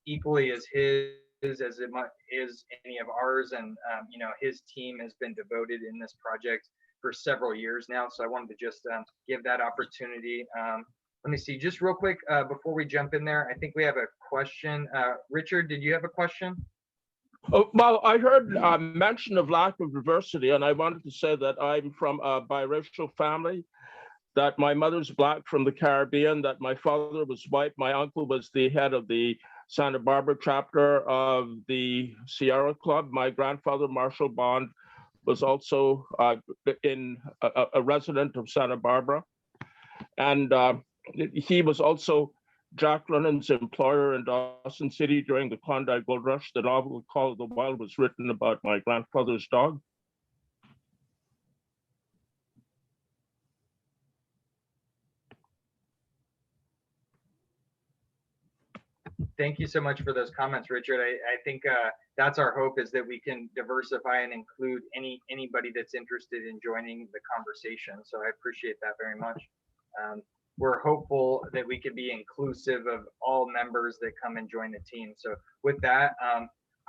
equally as his as it is any of ours. And you know, his team has been devoted in this project for several years now. So I wanted to just give that opportunity. Let me see, just real quick, before we jump in there, I think we have a question. Richard, did you have a question? Oh, well, I heard mention of lack of diversity, and I wanted to say that I'm from a biracial family, that my mother's Black from the Caribbean, that my father was white, my uncle was the head of the Santa Barbara chapter of the Sierra Club. My grandfather, Marshall Bond, was also a resident of Santa Barbara. And he was also Jack London's employer in Dawson City during the Klondike Gold Rush. The novel Call of the Wild was written about my grandfather's dog. Thank you so much for those comments, Richard. I think that's our hope, is that we can diversify and include anybody that's interested in joining the conversation. So I appreciate that very much. We're hopeful that we can be inclusive of all members that come and join the team. So with that,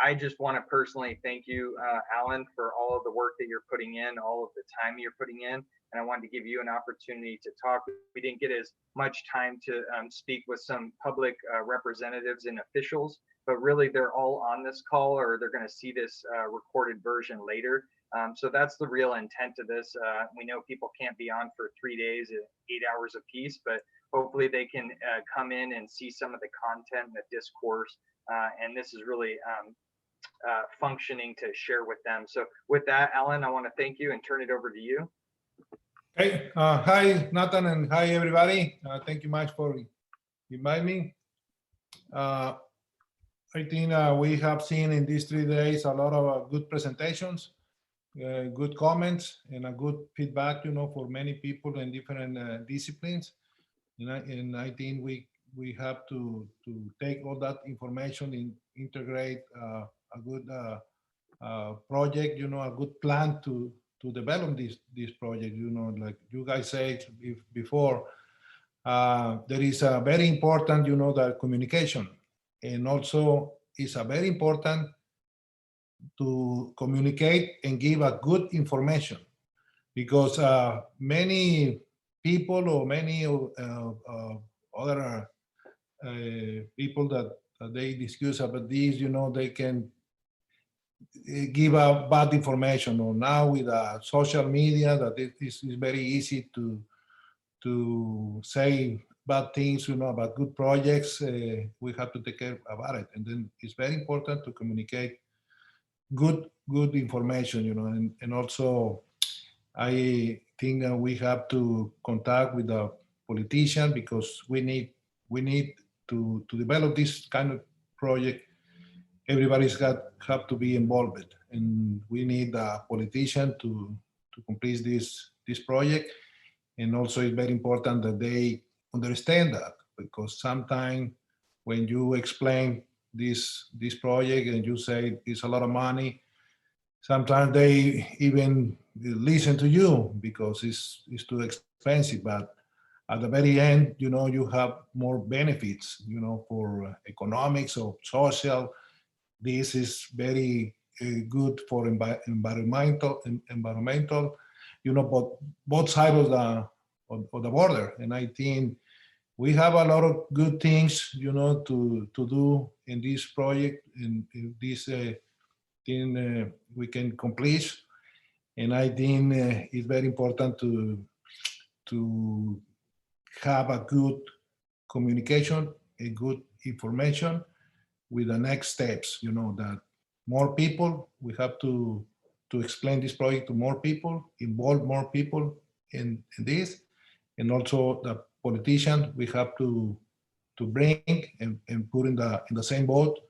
I just want to personally thank you, Alan, for all of the work that you're putting in, all of the time you're putting in. And I wanted to give you an opportunity to talk. We didn't get as much time to speak with some public representatives and officials, but really they're all on this call, or they're going to see this recorded version later. So that's the real intent of this. We know people can't be on for 3 days, 8 hours apiece, but hopefully they can come in and see some of the content, the discourse, and this is really functioning to share with them. So with that, Alan, I want to thank you and turn it over to you. Hey, hi, Nathan, and hi, everybody. Thank you much for inviting me. I think we have seen in these 3 days a lot of good presentations, good comments, and a good feedback, you know, for many people in different disciplines. And I think we have to take all that information and integrate a good project, you know, a good plan to develop this project. You know, like you guys said before, there is a very important, you know, the communication, and also it's a very important to communicate and give a good information, because many people or many other people that they discuss about this, you know, they can give out bad information. Or now with social media, that it is very easy to say bad things, you know, about good projects. We have to take care about it, and then it's very important to communicate good information, and also I think that we have to contact with the politician because we need to develop this kind of project. Everybody's have to be involved, and we need a politician to complete this project. And also it's very important that they understand that, because sometimes when you explain this project and you say it's a lot of money, sometimes they even listen to you because it's too expensive. But at the very end, you have more benefits, for economics or social. This is very good for environmental, both sides of the border. And I think we have a lot of good things, to do in this project, in this thing we can complete. And I think it's very important to have a good communication, a good information with the next steps, that more people, we have to explain this project to more people, involve more people in this, and also the politicians we have to bring and put in the same boat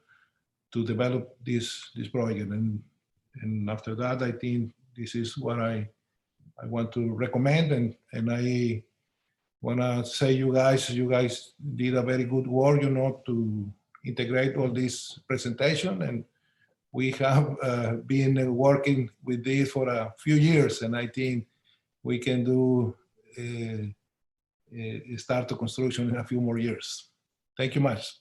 to develop this project. And after that, I think this is what I want to recommend, and I want to say you guys did a very good work, to integrate all this presentation, and we have been working with this for a few years, and I think we can do start the construction in a few more years. Thank you much.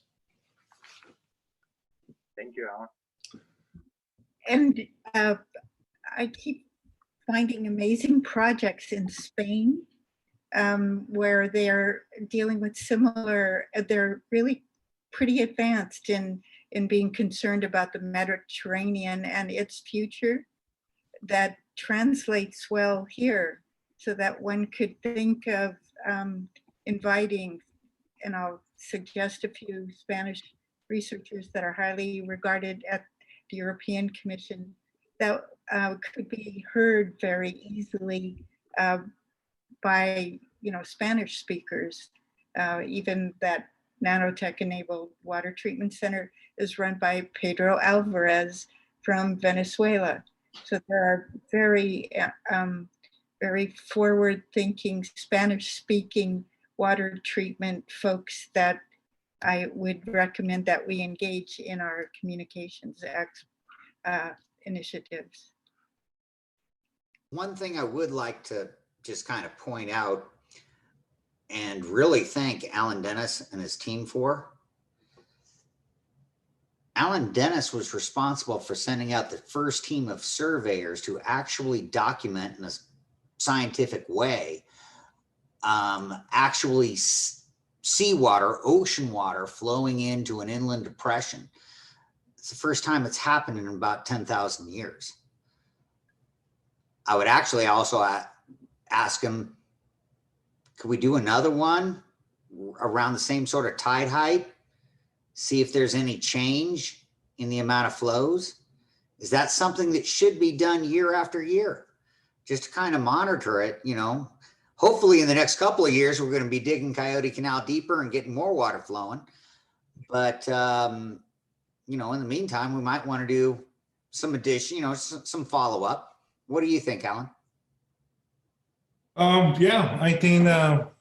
Thank you, Alan. And I keep finding amazing projects in Spain where they're dealing with similar, they're really pretty advanced in being concerned about the Mediterranean and its future. That translates well here, so that one could think of inviting, and I'll suggest a few Spanish researchers that are highly regarded at the European Commission that could be heard very easily by Spanish speakers. Even that nanotech-enabled water treatment center is run by Pedro Alvarez from Venezuela. So there are very, very forward-thinking Spanish-speaking water treatment folks that I would recommend that we engage in our communications initiatives. One thing I would like to just kind of point out and really thank Alan Dennis and his team for. Alan Dennis was responsible for sending out the first team of surveyors to actually document in a scientific way, actually seawater, ocean water flowing into an inland depression. It's the first time it's happened in about 10,000 years. I would actually also ask him, could we do another one around the same sort of tide height? See if there's any change in the amount of flows? Is that something that should be done year after year? Just to kind of monitor it, Hopefully in the next couple of years, we're going to be digging Coyote Canal deeper and getting more water flowing. But, in the meantime, we might want to do some addition, some follow-up. What do you think, Alan? Yeah, I think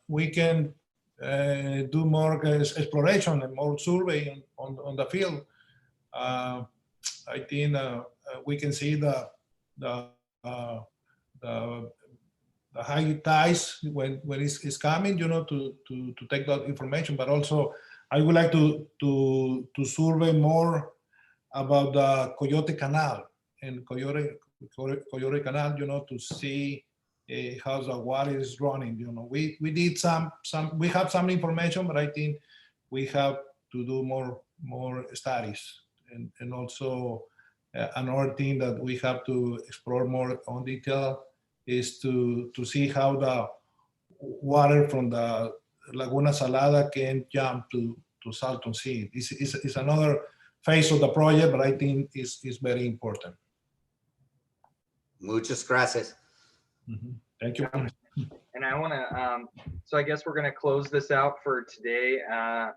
we can do more exploration and more survey on the field. I think we can see the high tides when it's coming, to take that information. But also, I would like to survey more about the Coyote Canal and Coyote Canal, to see how the water is running. We did we have some information, but I think we have to do more studies. And also another thing that we have to explore more on detail is to see how the water from the Laguna Salada can jump to Salton Sea. It's another phase of the project, but I think it's very important. Muchas gracias. Thank you. And I want to, so I guess we're going to close this out for today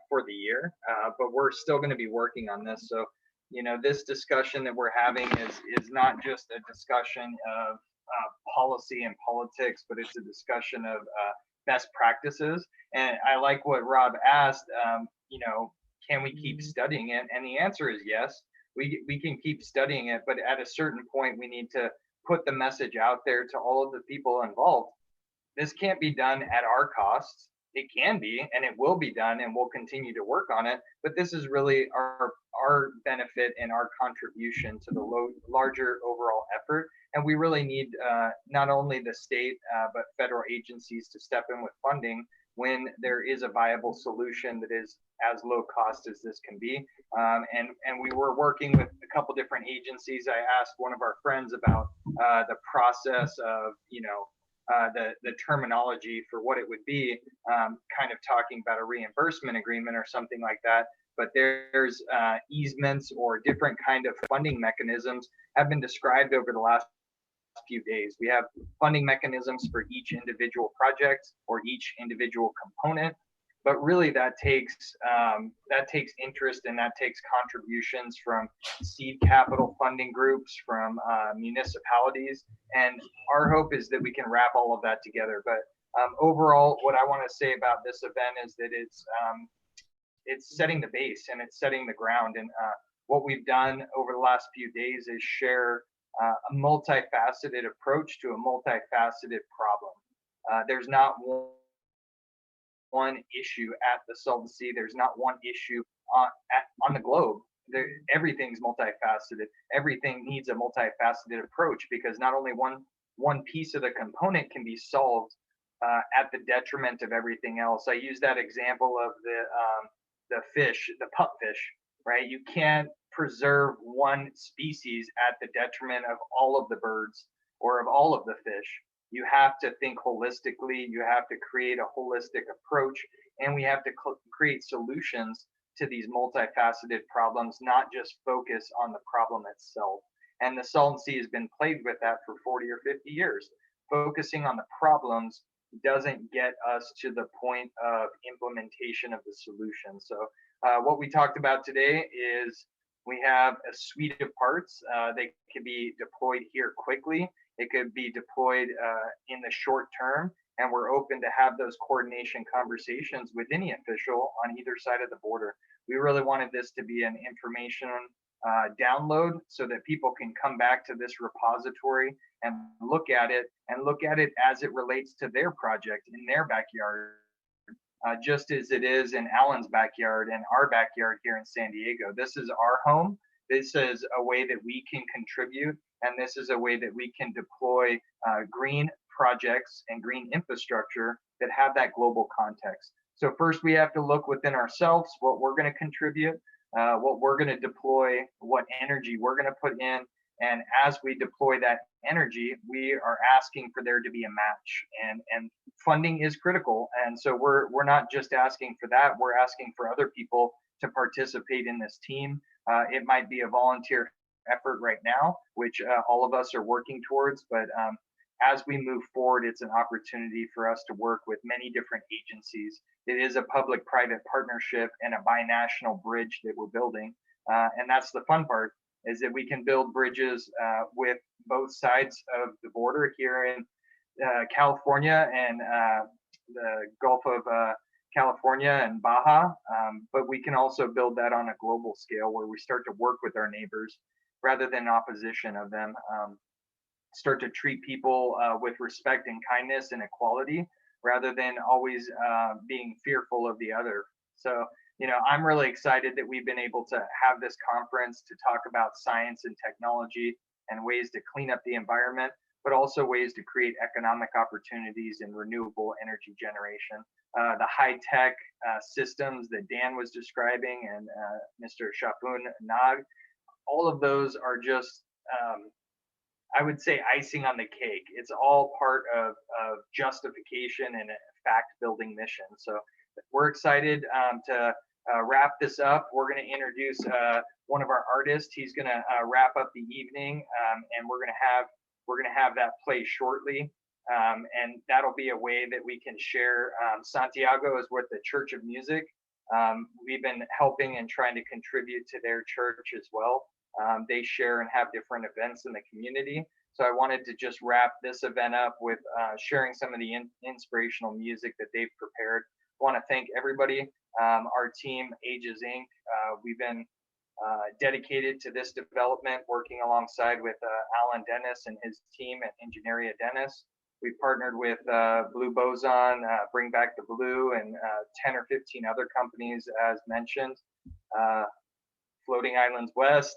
for the year, but we're still going to be working on this. So, you know, this discussion that we're having is not just a discussion of policy and politics, but it's a discussion of best practices. And I like what Rob asked, you know, can we keep studying it? And the answer is yes, we can keep studying it, but at a certain point, we need to put the message out there to all of the people involved. This can't be done at our costs. It can be, and it will be done, and we'll continue to work on it. But this is really our benefit and our contribution to the larger overall effort. And we really need not only the state, but federal agencies to step in with funding when there is a viable solution that is as low cost as this can be. And we were working with a couple different agencies. I asked one of our friends about the process of, you know, the terminology for what it would be, kind of talking about a reimbursement agreement or something like that. But there's easements or different kind of funding mechanisms have been described over the last few days. We have funding mechanisms for each individual project or each individual component, but really that takes interest and that takes contributions from seed capital funding groups, from municipalities, and our hope is that we can wrap all of that together. But overall, what I want to say about this event is that it's setting the base and it's setting the ground. And what we've done over the last few days is share a multifaceted approach to a multifaceted problem. There's not one issue at the Salton Sea. There's not one issue on the globe. Everything's multifaceted. Everything needs a multifaceted approach, because not only one piece of the component can be solved at the detriment of everything else. I use that example of the fish, the pupfish, right? You can't preserve one species at the detriment of all of the birds or of all of the fish. You have to think holistically. You have to create a holistic approach, and we have to create solutions to these multifaceted problems, not just focus on the problem itself. And the Salton Sea has been plagued with that for 40 or 50 years. Focusing on the problems doesn't get us to the point of implementation of the solution. So what we talked about today is we have a suite of parts. They can be deployed here quickly. It could be deployed in the short term, and we're open to have those coordination conversations with any official on either side of the border. We really wanted this to be an information download so that people can come back to this repository and look at it as it relates to their project in their backyard, just as it is in Alan's backyard and our backyard here in San Diego. This is our home. This is a way that we can contribute, and this is a way that we can deploy green projects and green infrastructure that have that global context. So first we have to look within ourselves, what we're going to contribute, what we're going to deploy, what energy we're going to put in. And as we deploy that energy, we are asking for there to be a match, and funding is critical. And so we're not just asking for that, we're asking for other people to participate in this team. It might be a volunteer effort right now, which all of us are working towards, but as we move forward, it's an opportunity for us to work with many different agencies. It is a public-private partnership and a binational bridge that we're building. And that's the fun part, is that we can build bridges with both sides of the border here in California and the Gulf of California and Baja, but we can also build that on a global scale where we start to work with our neighbors rather than opposition of them. Start to treat people with respect and kindness and equality rather than always being fearful of the other. So, you know, I'm really excited that we've been able to have this conference to talk about science and technology and ways to clean up the environment, but also ways to create economic opportunities in renewable energy generation. The high-tech systems that Dan was describing and Mr. Shapun Nag, all of those are just, I would say, icing on the cake. It's all part of justification and a fact-building mission. So we're excited to wrap this up. We're going to introduce one of our artists. He's going to wrap up the evening, and we're going to have we're going to have that play shortly. And that'll be a way that we can share. Santiago is with the Church of Music. We've been helping and trying to contribute to their church as well. They share and have different events in the community. So I wanted to just wrap this event up with sharing some of the inspirational music that they've prepared. I want to thank everybody. Our team, Ages Inc. We've been dedicated to this development, working alongside with Alan Dennis and his team at Ingenieria Dennis. We partnered with Blue Boson, Bring Back the Blue, and 10 or 15 other companies, as mentioned. Floating Islands West,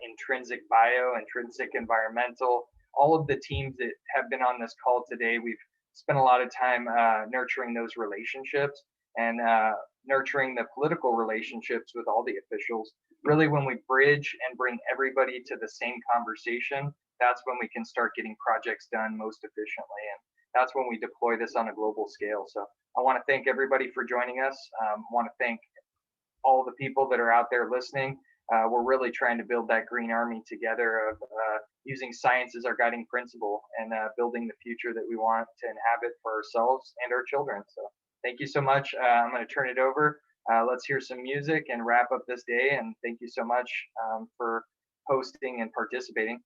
Intrinsic Bio, Intrinsic Environmental, all of the teams that have been on this call today, we've spent a lot of time nurturing those relationships and nurturing the political relationships with all the officials. Really, when we bridge and bring everybody to the same conversation, that's when we can start getting projects done most efficiently. And that's when we deploy this on a global scale. So I want to thank everybody for joining us. I want to thank all the people that are out there listening. We're really trying to build that green army together of using science as our guiding principle and building the future that we want to inhabit for ourselves and our children. So thank you so much. I'm going to turn it over. Let's hear some music and wrap up this day. And thank you so much for hosting and participating.